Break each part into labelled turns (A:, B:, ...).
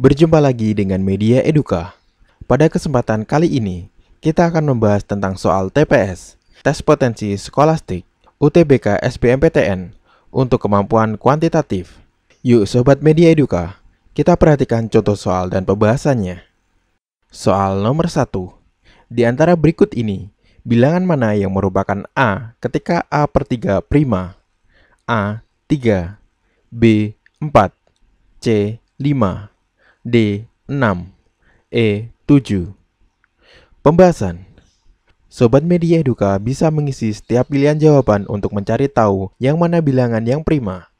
A: Berjumpa lagi dengan Media Eduka. Pada kesempatan kali ini, kita akan membahas tentang soal TPS, Tes Potensi Skolastik, UTBK SBMPTN, untuk kemampuan kuantitatif. Yuk Sobat Media Eduka, kita perhatikan contoh soal dan pembahasannya. Soal nomor 1. Di antara berikut ini, bilangan mana yang merupakan A ketika A per 3 prima? A. 3, B. 4, C. 5, D. 6, E. 7. Pembahasan. Sobat Media Eduka bisa mengisi setiap pilihan jawaban untuk mencari tahu yang mana bilangan yang prima.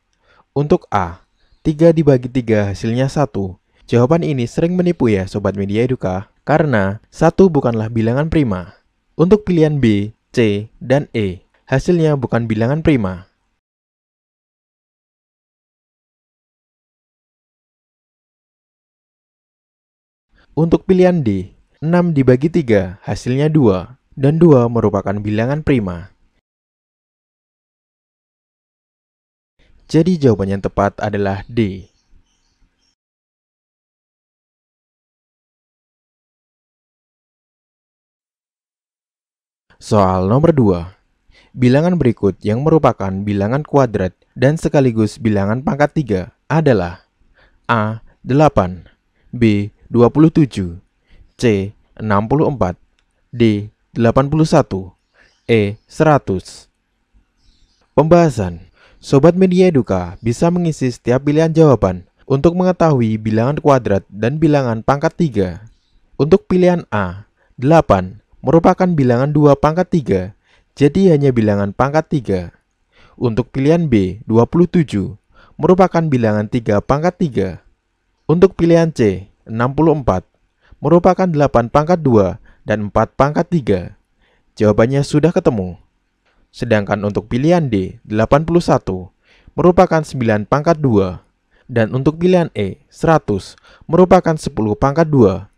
A: Untuk A, 3 dibagi 3 hasilnya 1. Jawaban ini sering menipu ya Sobat Media Eduka, karena 1 bukanlah bilangan prima. Untuk pilihan B, C, dan E, hasilnya bukan bilangan prima. Untuk pilihan D, 6 dibagi 3 hasilnya 2, dan 2 merupakan bilangan prima. Jadi jawaban yang tepat adalah D. Soal nomor 2. Bilangan berikut yang merupakan bilangan kuadrat dan sekaligus bilangan pangkat 3 adalah A. 8, B. 27, C. 64, D. 81, E. 100. Pembahasan. Sobat Media Eduka bisa mengisi setiap pilihan jawaban untuk mengetahui bilangan kuadrat dan bilangan pangkat 3. Untuk pilihan A, 8 merupakan bilangan 2 pangkat 3, jadi hanya bilangan pangkat 3. Untuk pilihan B, 27 merupakan bilangan 3 pangkat 3. Untuk pilihan C, 64 merupakan 8 pangkat 2 dan 4 pangkat 3. Jawabannya sudah ketemu. Sedangkan untuk pilihan D, 81 merupakan 9 pangkat 2. Dan untuk pilihan E, 100 merupakan 10 pangkat 2.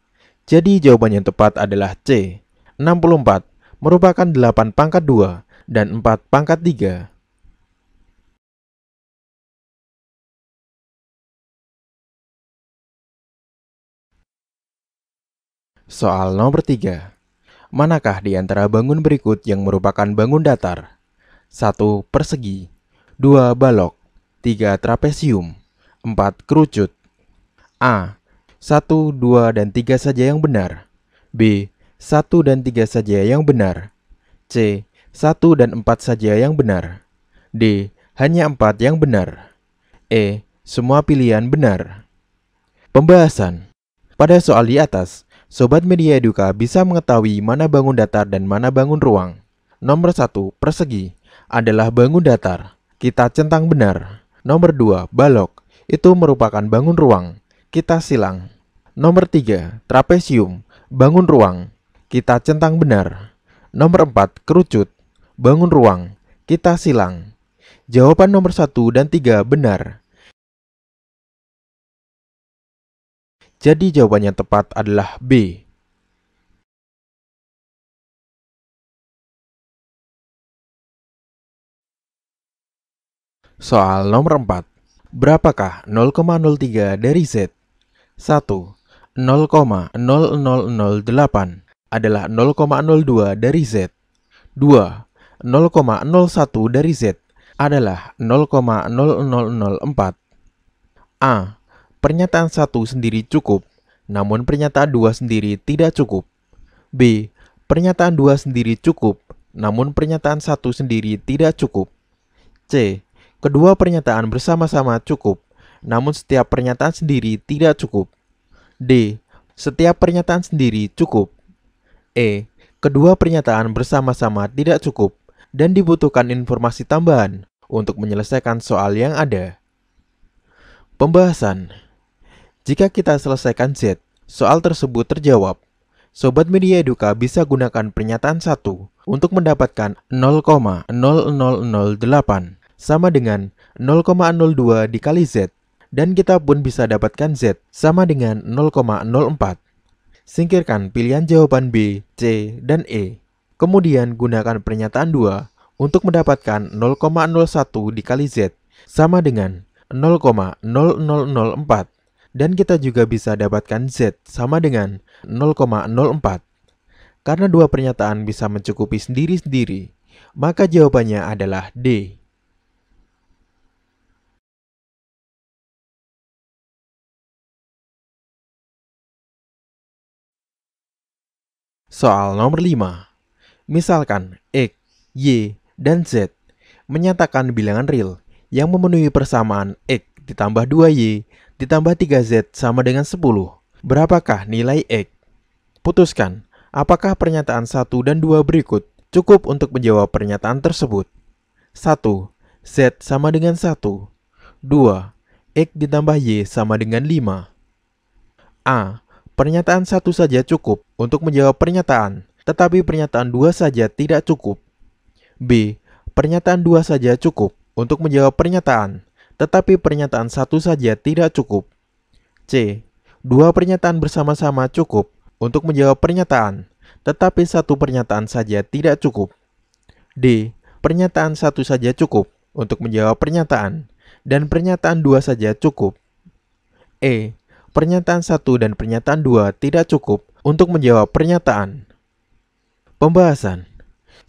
A: Jadi jawaban yang tepat adalah C. 64 merupakan 8 pangkat 2 dan 4 pangkat 3. Soal nomor 3. Manakah di antara bangun berikut yang merupakan bangun datar? 1. Persegi, 2. Balok, 3. Trapesium, 4. Kerucut. A. 1, 2, dan 3 saja yang benar. B. 1 dan 3 saja yang benar. C. 1 dan 4 saja yang benar. D. Hanya 4 yang benar. E. Semua pilihan benar. Pembahasan. Pada soal di atas, Sobat Media Eduka bisa mengetahui mana bangun datar dan mana bangun ruang. Nomor 1, persegi, adalah bangun datar. Kita centang benar. Nomor 2, balok, itu merupakan bangun ruang. Kita silang. Nomor 3, trapesium, bangun ruang. Kita centang benar. Nomor 4, kerucut, bangun ruang. Kita silang. Jawaban nomor 1 dan 3 benar. Jadi jawaban yang tepat adalah B. Soal nomor 4. Berapakah 0,03 dari Z? 1. 0,0008 adalah 0,02 dari Z. 2. 0,01 dari Z adalah 0,0004. A. Pernyataan 1 sendiri cukup, namun pernyataan 2 sendiri tidak cukup. B. Pernyataan 2 sendiri cukup, namun pernyataan 1 sendiri tidak cukup. C. Kedua pernyataan bersama-sama cukup, namun setiap pernyataan sendiri tidak cukup. D. Setiap pernyataan sendiri cukup. E. Kedua pernyataan bersama-sama tidak cukup dan dibutuhkan informasi tambahan untuk menyelesaikan soal yang ada. Pembahasan. Jika kita selesaikan Z, soal tersebut terjawab. Sobat Media Eduka bisa gunakan pernyataan 1 untuk mendapatkan 0,0008 sama dengan 0,02 dikali Z, dan kita pun bisa dapatkan Z sama dengan 0,04. Singkirkan pilihan jawaban B, C, dan E. Kemudian gunakan pernyataan 2 untuk mendapatkan 0,01 dikali Z sama dengan 0,0004. Dan kita juga bisa dapatkan Z sama dengan 0,04. Karena dua pernyataan bisa mencukupi sendiri-sendiri, maka jawabannya adalah D. Soal nomor 5. Misalkan X, Y, dan Z menyatakan bilangan real yang memenuhi persamaan X ditambah 2Y ditambah 3Z sama dengan 10. Berapakah nilai X? Putuskan, apakah pernyataan 1 dan 2 berikut cukup untuk menjawab pernyataan tersebut? 1. Z sama dengan 1. 2. X ditambah Y sama dengan 5. A. Pernyataan 1 saja cukup untuk menjawab pernyataan, tetapi pernyataan 2 saja tidak cukup. B. Pernyataan 2 saja cukup untuk menjawab pernyataan, tetapi pernyataan 1 saja tidak cukup. C. Dua pernyataan bersama-sama cukup untuk menjawab pernyataan, tetapi satu pernyataan saja tidak cukup. D. Pernyataan 1 saja cukup untuk menjawab pernyataan, dan pernyataan 2 saja cukup. E. Pernyataan 1 dan pernyataan 2 tidak cukup untuk menjawab pernyataan. Pembahasan.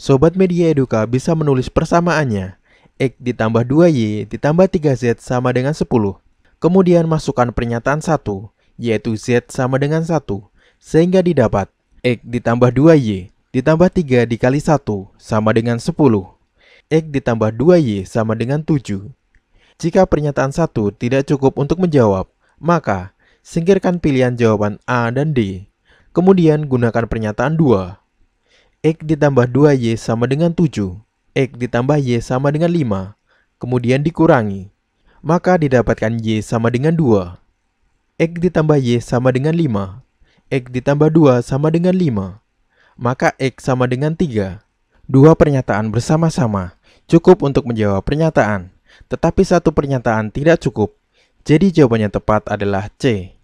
A: Sobat Media Eduka bisa menulis persamaannya. X ditambah 2Y ditambah 3Z sama dengan 10. Kemudian masukkan pernyataan 1, yaitu Z sama dengan 1, sehingga didapat X ditambah 2Y ditambah 3 dikali 1 sama dengan 10. X ditambah 2Y sama dengan 7. Jika pernyataan 1 tidak cukup untuk menjawab, maka singkirkan pilihan jawaban A dan D. Kemudian gunakan pernyataan 2. X ditambah 2Y sama dengan 7. X ditambah Y sama dengan 5. Kemudian dikurangi. Maka didapatkan Y sama dengan 2. X ditambah Y sama dengan 5. X ditambah 2 sama dengan 5. Maka X sama dengan 3. Dua pernyataan bersama-sama cukup untuk menjawab pernyataan, tetapi satu pernyataan tidak cukup. Jadi jawabannya tepat adalah C.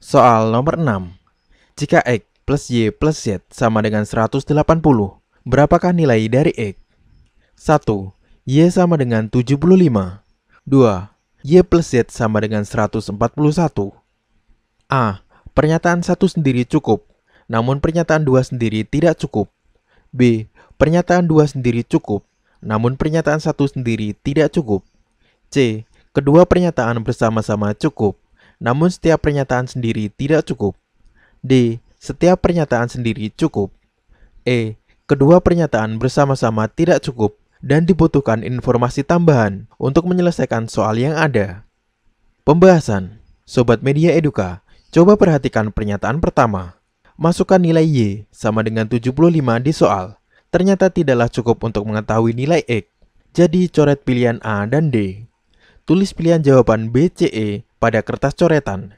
A: Soal nomor 6. Jika X plus Y plus Z sama dengan 180, berapakah nilai dari X? 1. Y sama dengan 75. 2. Y plus Z sama dengan 141. A. Pernyataan 1 sendiri cukup, namun pernyataan 2 sendiri tidak cukup. B. Pernyataan 2 sendiri cukup, namun pernyataan 1 sendiri tidak cukup. C. Kedua pernyataan bersama-sama cukup, namun setiap pernyataan sendiri tidak cukup. D. Setiap pernyataan sendiri cukup. E. Kedua pernyataan bersama-sama tidak cukup dan dibutuhkan informasi tambahan untuk menyelesaikan soal yang ada. Pembahasan. Sobat Media Eduka, coba perhatikan pernyataan pertama. Masukkan nilai Y sama dengan 75 di soal. Ternyata tidaklah cukup untuk mengetahui nilai X. Jadi coret pilihan A dan D. Tulis pilihan jawaban B, C, E pada kertas coretan.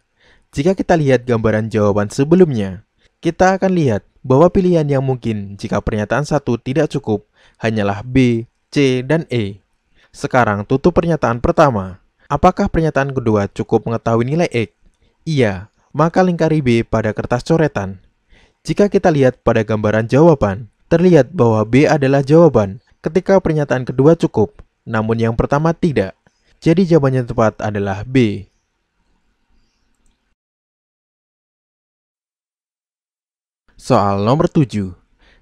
A: Jika kita lihat gambaran jawaban sebelumnya, kita akan lihat bahwa pilihan yang mungkin jika pernyataan 1 tidak cukup hanyalah B, C, dan E. Sekarang tutup pernyataan pertama. Apakah pernyataan kedua cukup mengetahui nilai X? Iya, maka lingkari B pada kertas coretan. Jika kita lihat pada gambaran jawaban, terlihat bahwa B adalah jawaban ketika pernyataan kedua cukup, namun yang pertama tidak. Jadi jawabannya tepat adalah B. Soal nomor 7.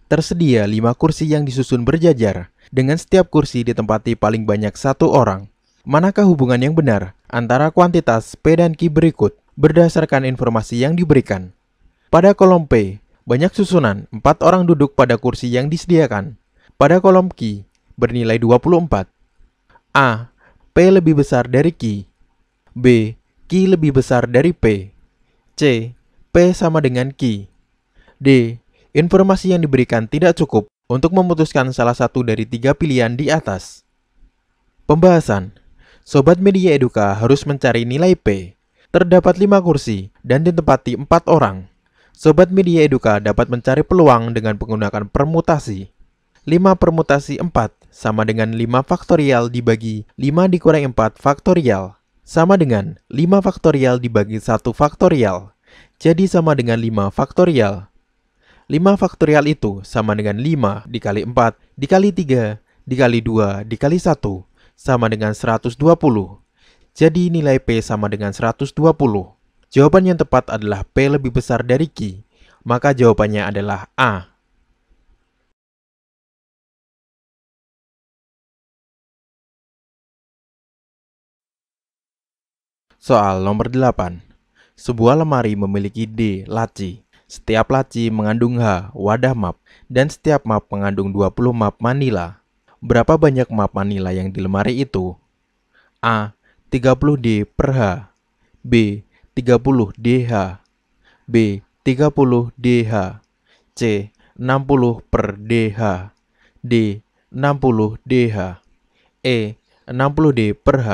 A: Tersedia 5 kursi yang disusun berjajar, dengan setiap kursi ditempati paling banyak 1 orang. Manakah hubungan yang benar antara kuantitas P dan Q berikut berdasarkan informasi yang diberikan? Pada kolom P, banyak susunan 4 orang duduk pada kursi yang disediakan. Pada kolom Q, bernilai 24. A. P lebih besar dari Q. B. Q lebih besar dari P. C. P sama dengan Q. D. Informasi yang diberikan tidak cukup untuk memutuskan salah satu dari 3 pilihan di atas. Pembahasan. Sobat Media Eduka harus mencari nilai P. Terdapat 5 kursi dan ditempati 4 orang. Sobat Media Eduka dapat mencari peluang dengan menggunakan permutasi. 5 permutasi 4 sama dengan 5 faktorial dibagi 5 dikurangi 4 faktorial sama dengan 5 faktorial dibagi 1 faktorial. Jadi sama dengan 5 faktorial. 5 faktorial itu sama dengan 5 dikali 4 dikali 3 dikali 2 dikali 1 sama dengan 120. Jadi nilai P sama dengan 120. Jawaban yang tepat adalah P lebih besar dari Q. Maka jawabannya adalah A. Soal nomor 8. Sebuah lemari memiliki D laci. Setiap laci mengandung H wadah map dan setiap map mengandung 20 map Manila. Berapa banyak map Manila yang di lemari itu? A. 30D per H. B. 30DH. B. 30DH. C. 60 per DH. D. 60DH. E. 60D per H.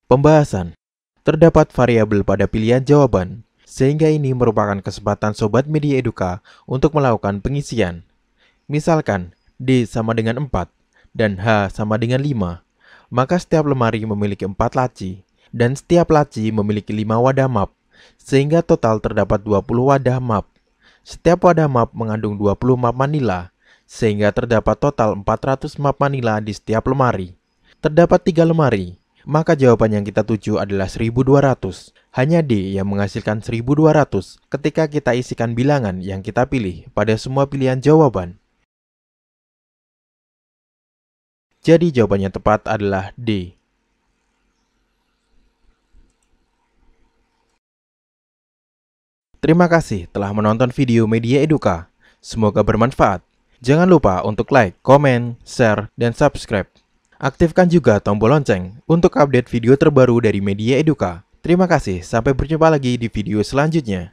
A: Pembahasan. Terdapat variabel pada pilihan jawaban, sehingga ini merupakan kesempatan Sobat Media Eduka untuk melakukan pengisian. Misalkan, D sama dengan 4 dan H sama dengan 5, maka setiap lemari memiliki 4 laci, dan setiap laci memiliki 5 wadah map, sehingga total terdapat 20 wadah map. Setiap wadah map mengandung 20 map Manila, sehingga terdapat total 400 map Manila di setiap lemari. Terdapat 3 lemari, maka jawaban yang kita tuju adalah 1200. Hanya D yang menghasilkan 1200 ketika kita isikan bilangan yang kita pilih pada semua pilihan jawaban. Jadi jawabannya tepat adalah D. Terima kasih telah menonton video Media Eduka. Semoga bermanfaat. Jangan lupa untuk like, komen, share, dan subscribe. Aktifkan juga tombol lonceng untuk update video terbaru dari Media Eduka. Terima kasih, sampai berjumpa lagi di video selanjutnya.